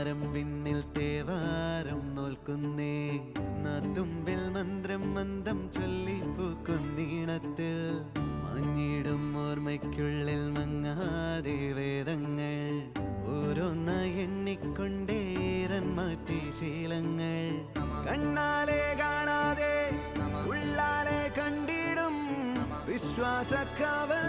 മാരം വിണ്ണിൽ തേവാരം നോൽക്കുന്നേ നാത്തുമ്പിൽ മന്ത്രം മന്ദം ചൊല്ലിപ്പൂക്കുന്നീണത്തിൽ മഞ്ഞിടും ഓർമ്മയ്ക്കുള്ളിൽ മങ്ങാതെ വേദങ്ങൾ ഓരോന്നായി എണ്ണിക്കൊണ്ടേരൻ മാറ്റി ശീലങ്ങൾ കണ്ണാലെ കാണാതെ ഉള്ളാലെ കണ്ടിടും വിശ്വാസക്കാവൽ